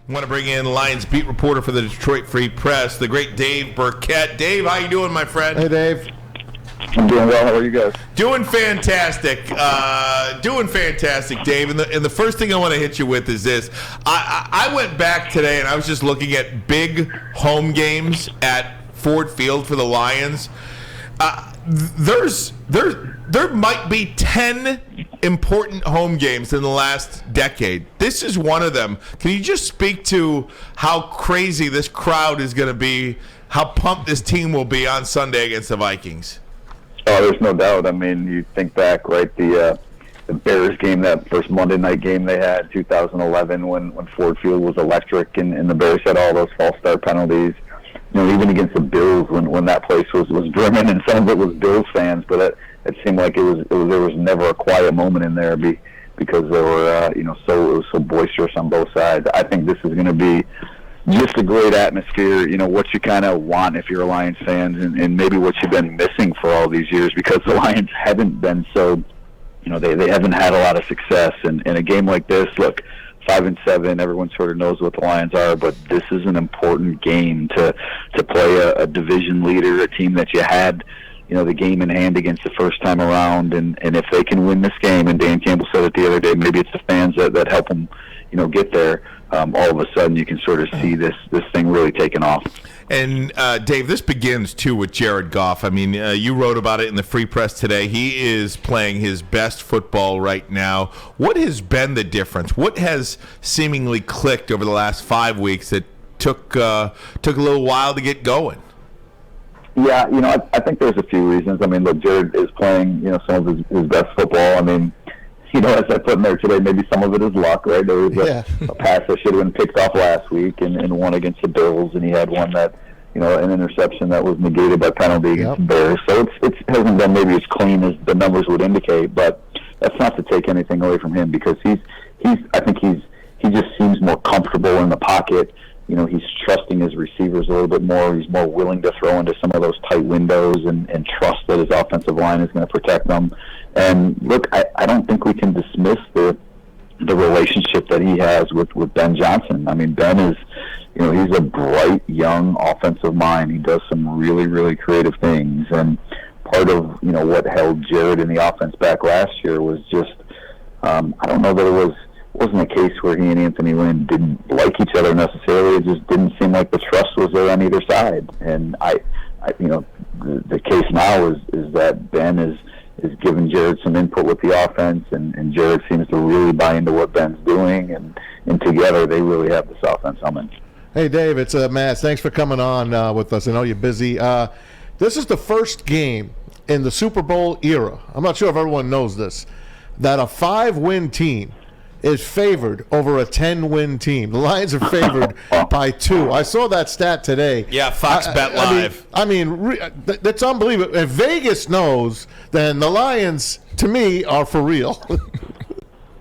I want to bring in Lions beat reporter for the Detroit Free Press, the great Dave Birkett. Dave, how you doing, my friend? Hey, Dave. I'm doing well. How are you guys? Doing fantastic. Dave. And the first thing I want to hit you with is this. I went back today and I was just looking at big home games at Ford Field for the Lions. There might be 10 important home games in the last decade. This is one of them. Can you just speak to how crazy this crowd is going to be, how pumped this team will be on Sunday against the Vikings? Oh, there's no doubt. I mean, you think back, right, the Bears game, that first Monday night game they had, 2011, when Ford Field was electric and the Bears had all those false start penalties. You know, even against the Bills when that place was brimming, and some of it was Bills fans, but it seemed like there was never a quiet moment in there because they were it was so boisterous on both sides. I think this is going to be just a great atmosphere. You know what you kind of want if you're a Lions fan, and maybe what you've been missing for all these years, because the Lions haven't been so, they haven't had a lot of success. And in a game like this, look, 5-7, everyone sort of knows what the Lions are, but this is an important game to play a division leader, a team that you had, the game in hand against the first time around, and if they can win this game, and Dan Campbell said it the other day, maybe it's the fans that help them, get there. All of a sudden, you can sort of see this thing really taking off. And, Dave, this begins, too, with Jared Goff. I mean, you wrote about it in the Free Press today. He is playing his best football right now. What has been the difference? What has seemingly clicked over the last 5 weeks that took a little while to get going? Yeah, I think there's a few reasons. I mean, look, Jared is playing, some of his best football. I mean, as I put in there today, maybe some of it is luck, right? There was a pass that should have been picked off last week and one against the Bills, and he had one that, an interception that was negated by penalty against the Bears. So it hasn't been maybe as clean as the numbers would indicate, but that's not to take anything away from him, because he just seems more comfortable in the pocket. He's trusting his receivers a little bit more. He's more willing to throw into some of those tight windows and trust that his offensive line is going to protect them. And look, I don't think we can dismiss the relationship that he has with Ben Johnson. I mean, Ben is, he's a bright, young offensive mind. He does some really, really creative things. And part of, what held Jared in the offense back last year was just, I don't know that it wasn't a case where he and Anthony Lynn didn't like each other necessarily. It just didn't seem like the trust was there on either side. And the case now is that Ben is giving Jared some input with the offense, and Jared seems to really buy into what Ben's doing, and together they really have this offense humming. Hey, Dave, it's Matt. Thanks for coming on with us. I know you're busy. This is the first game in the Super Bowl era, I'm not sure if everyone knows this, that a 5-win team is favored over a 10-win team. The Lions are favored by 2. I saw that stat today. Yeah, Fox Bet Live. I mean, that's unbelievable. If Vegas knows, then the Lions, to me, are for real.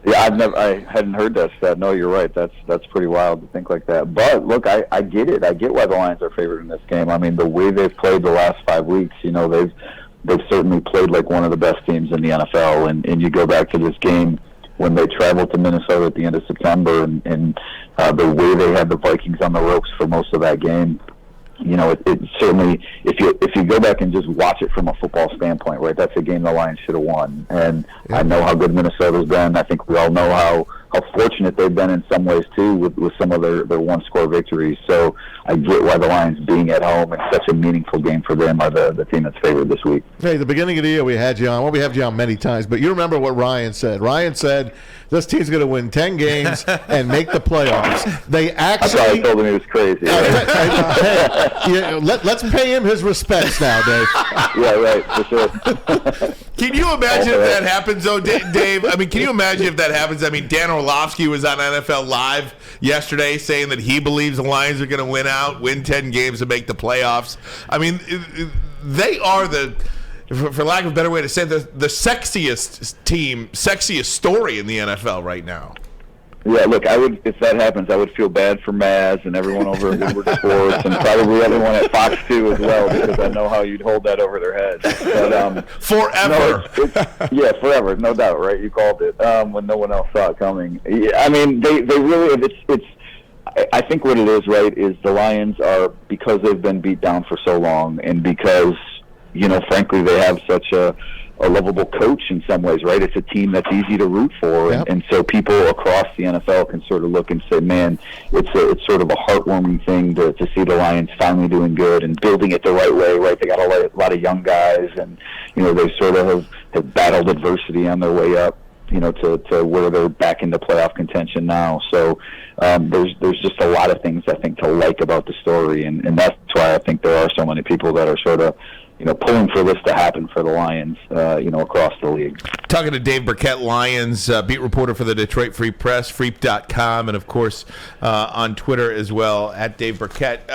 Yeah, I hadn't heard that stat. No, you're right. That's pretty wild to think like that. But look, I get it. I get why the Lions are favored in this game. I mean, the way they've played the last 5 weeks, they've certainly played like one of the best teams in the NFL. And you go back to this game when they traveled to Minnesota at the end of September, and the way they had the Vikings on the ropes for most of that game, it certainly, if you go back and just watch it from a football standpoint, right, that's a game the Lions should have won. And I know how good Minnesota's been. I think we all know how fortunate they've been in some ways too with some of their one-score victories. So I get why the Lions being at home and such a meaningful game for them are the team that's favored this week. Hey, the beginning of the year we had you on. Well, we have you on many times, but you remember what Ryan said. Ryan said this team's going to win 10 games and make the playoffs. They actually. I told him he was crazy. Right? Let's pay him his respects now, Dave. Yeah, right, for sure. Can you imagine if that happens, though, Dave? I mean, can you imagine if that happens? I mean, Dan Orlovsky was on NFL Live yesterday saying that he believes the Lions are going to win 10 games and make the playoffs. I mean, they are for lack of a better way to say it, the sexiest story in the NFL right now. Yeah, look, if that happens, I would feel bad for Maz and everyone over at Woodward Sports, and probably everyone at Fox 2 as well, because I know how you'd hold that over their heads. But, forever. Yeah, forever, no doubt, right? You called it when no one else saw it coming. Yeah, I mean, they really, I think what it is, right, is the Lions are, because they've been beat down for so long, and because, frankly, they have such a lovable coach in some ways, right? It's a team that's easy to root for, Yep. and so people across the NFL can sort of look and say, man, it's sort of a heartwarming thing to see the Lions finally doing good and building it the right way, right? They got a lot of young guys, and, they sort of have battled adversity on their way up, to where they're back into playoff contention now. So there's just a lot of things, I think, to like about the story, and that's why I think there are so many people that are sort of, pulling for this to happen for the Lions, across the league. Talking to Dave Birkett, Lions beat reporter for the Detroit Free Press, freep.com, and, of course, on Twitter as well, at Dave Birkett.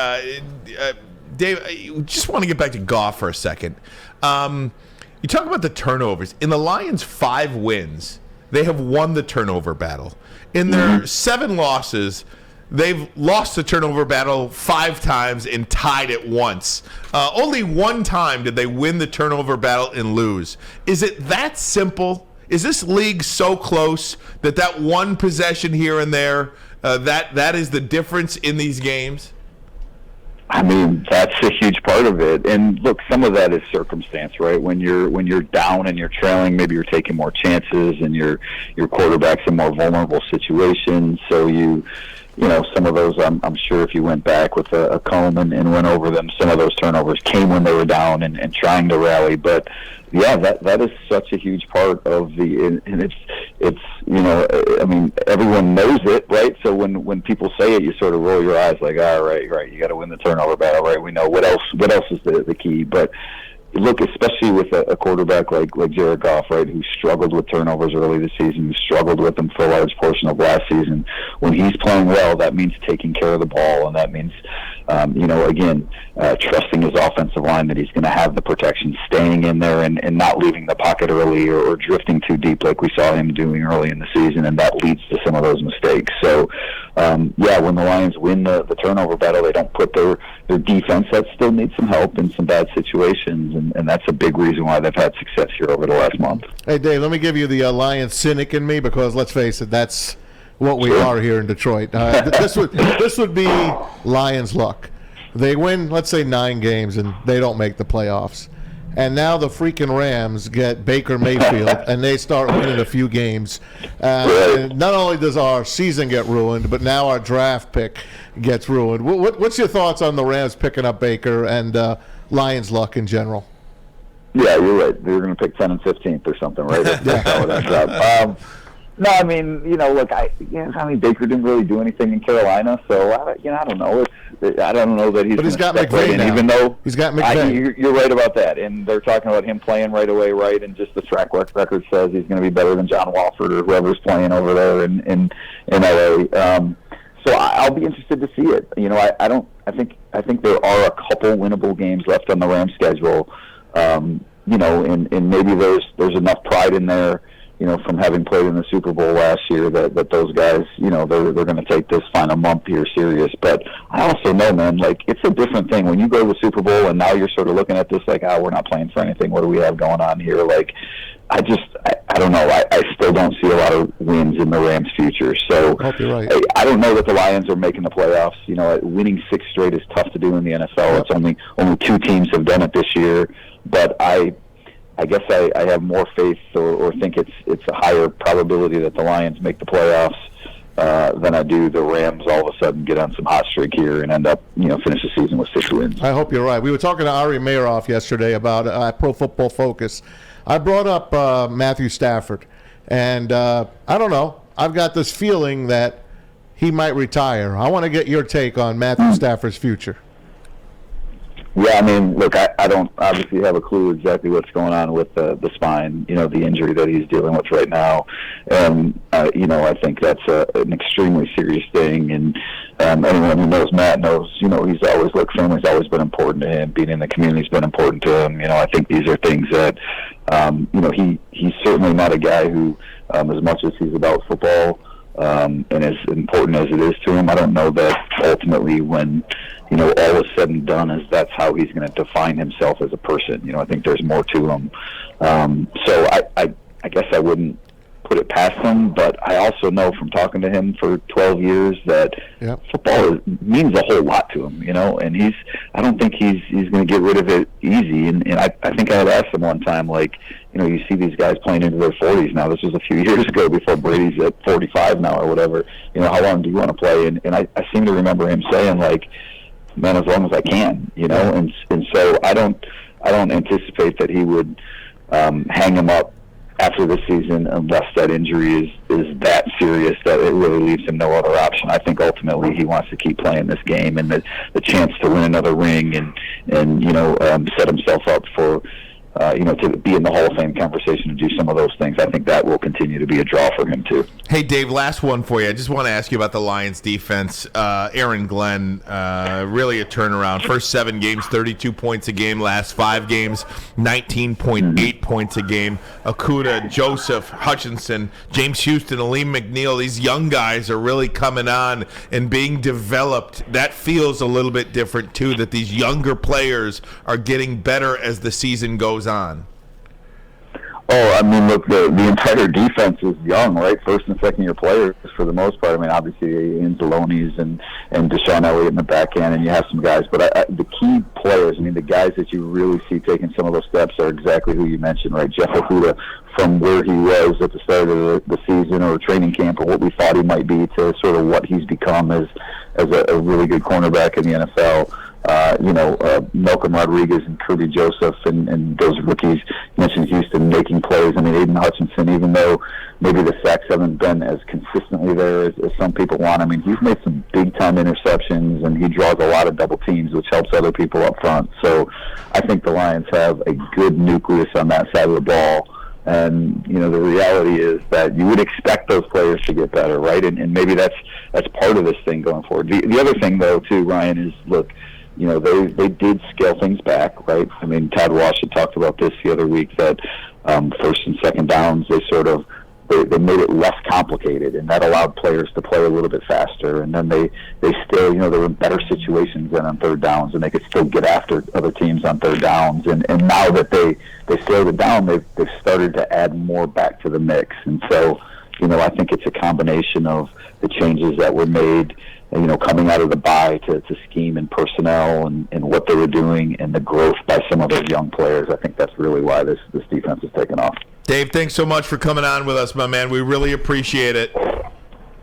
Dave, I just want to get back to Goff for a second. You talk about the turnovers. In the Lions' 5 wins, they have won the turnover battle. In their 7 losses, they've lost the turnover battle 5 times and tied it once. Only 1 time did they win the turnover battle and lose. Is it that simple? Is this league so close that one possession here and there, that is the difference in these games? I mean, that's a huge part of it. And look, some of that is circumstance, right? When you're down and you're trailing, maybe you're taking more chances, and your quarterback's in more vulnerable situations. So some of those, I'm sure if you went back with a comb and went over them, some of those turnovers came when they were down and trying to rally. But yeah, that is such a huge part of and it's I mean, everyone knows it, right? So when people say it, you sort of roll your eyes like, all right, you got to win the turnover battle, right? We know what else is the key. But look, especially with a quarterback like Jared Goff, right, who struggled with turnovers early this season, who struggled with them for a large portion of last season. When he's playing well, that means taking care of the ball, and that means, trusting his offensive line that he's going to have the protection, staying in there and not leaving the pocket early or drifting too deep like we saw him doing early in the season, and that leads to some of those mistakes. So, when the Lions win the turnover battle, they don't put their defense that still needs some help in some bad situations, and that's a big reason why they've had success here over the last month. Hey, Dave, let me give you the Lions cynic in me, because let's face it, that's what we are here in Detroit. This would be Lions luck. They win, let's say, 9 games, and they don't make the playoffs. And now the freaking Rams get Baker Mayfield, and they start winning a few games. And not only does our season get ruined, but now our draft pick gets ruined. What's your thoughts on the Rams picking up Baker and Lions luck in general? Yeah, you're right. They're going to pick 10 and 15th or something, right? That's how it ends up. No, I mean, look, Baker didn't really do anything in Carolina, so I don't know. I don't know that he's. But he's got McVay now. Even though he's got McVay. You're right about that, and they're talking about him playing right away, right? And just the track record says he's going to be better than John Walford or whoever's playing over there in LA. So I'll be interested to see it. I think there are a couple winnable games left on the Rams schedule. And maybe there's enough pride in there, from having played in the Super Bowl last year, that those guys, they're going to take this final month here serious. But I also know, man, like, it's a different thing when you go to the Super Bowl and now you're sort of looking at this like, we're not playing for anything. What do we have going on here? Like, I don't know. I still don't see a lot of wins in the Rams' future. So I hope you're right. I don't know that the Lions are making the playoffs. Winning 6 straight is tough to do in the NFL. It's only 2 teams have done it this year. But I guess I have more faith or think it's a higher probability that the Lions make the playoffs than I do the Rams all of a sudden get on some hot streak here and end up, finish the season with 6 wins. I hope you're right. We were talking to Ari Meyerhoff yesterday about Pro Football Focus. I brought up Matthew Stafford, and I don't know. I've got this feeling that he might retire. I want to get your take on Matthew Stafford's future. Yeah, I mean, look, I don't obviously have a clue exactly what's going on with the spine, the injury that he's dealing with right now. And, I think that's an extremely serious thing. And anyone who knows Matt knows, he's always, family's always been important to him. Being in the community's been important to him. I think these are things that, he's certainly not a guy who, as much as he's about football, and as important as it is to him, I don't know that ultimately when, all is said and done, that's how he's going to define himself as a person. I think there's more to him. So I guess I wouldn't put it past him, but I also know from talking to him for 12 years that football means a whole lot to him, and I don't think he's going to get rid of it easy. And I think I had asked him one time, like, you see these guys playing into their 40s now. This was a few years ago before Brady's at 45 now or whatever. How long do you want to play? And I seem to remember him saying, like, man, as long as I can, and so I don't anticipate that he would hang him up after the season unless that injury is that serious that it really leaves him no other option. I think ultimately he wants to keep playing this game, and the chance to win another ring and set himself up for to be in the Hall of Fame conversation and do some of those things. I think that will continue to be a draw for him too. Hey, Dave, last one for you. I just want to ask you about the Lions defense. Aaron Glenn, really a turnaround. First 7 games, 32 points a game. Last 5 games, 19.8 points a game. Okudah, Joseph, Hutchinson, James Houston, Aleem McNeil, these young guys are really coming on and being developed. That feels a little bit different too, that these younger players are getting better as the season goes on. Oh, I mean, look, the entire defense is young, right? First and second year players for the most part. I mean, obviously, Anzalonis and Deshaun Elliott in the back end, and you have some guys. But the key players, I mean, the guys that you really see taking some of those steps are exactly who you mentioned, right? Jeff Okudah, from where he was at the start of the season or training camp or what we thought he might be to sort of what he's become as a really good cornerback in the NFL. Malcolm Rodriguez and Kirby Joseph and those rookies. You mentioned Houston making plays. I mean, Aiden Hutchinson, even though maybe the sacks haven't been as consistently there as some people want, I mean, he's made some big-time interceptions, and he draws a lot of double teams, which helps other people up front. So I think the Lions have a good nucleus on that side of the ball. And, the reality is that you would expect those players to get better, right? And maybe that's part of this thing going forward. The other thing, though, too, Ryan, is, look, they did scale things back, right? I mean, Todd Walsh had talked about this the other week, that first and second downs, they made it less complicated, and that allowed players to play a little bit faster. And then they still, they were in better situations than on third downs, and they could still get after other teams on third downs. And now that they slowed it down, they've started to add more back to the mix. And so, I think it's a combination of the changes that were made, coming out of the bye to scheme and personnel and what they were doing, and the growth by some of those young players. I think that's really why this defense has taken off. Dave, thanks so much for coming on with us, my man. We really appreciate it.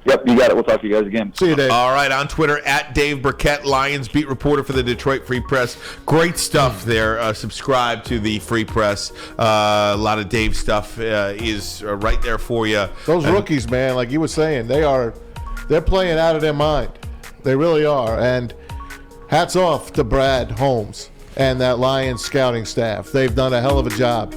Yep, you got it. We'll talk to you guys again. See you, Dave. All right, on Twitter, at Dave Birkett, Lions beat reporter for the Detroit Free Press. Great stuff there. Subscribe to the Free Press. A lot of Dave stuff is right there for you. Those rookies, man, like you were saying, they're playing out of their mind. They really are. And hats off to Brad Holmes and that Lions scouting staff. They've done a hell of a job.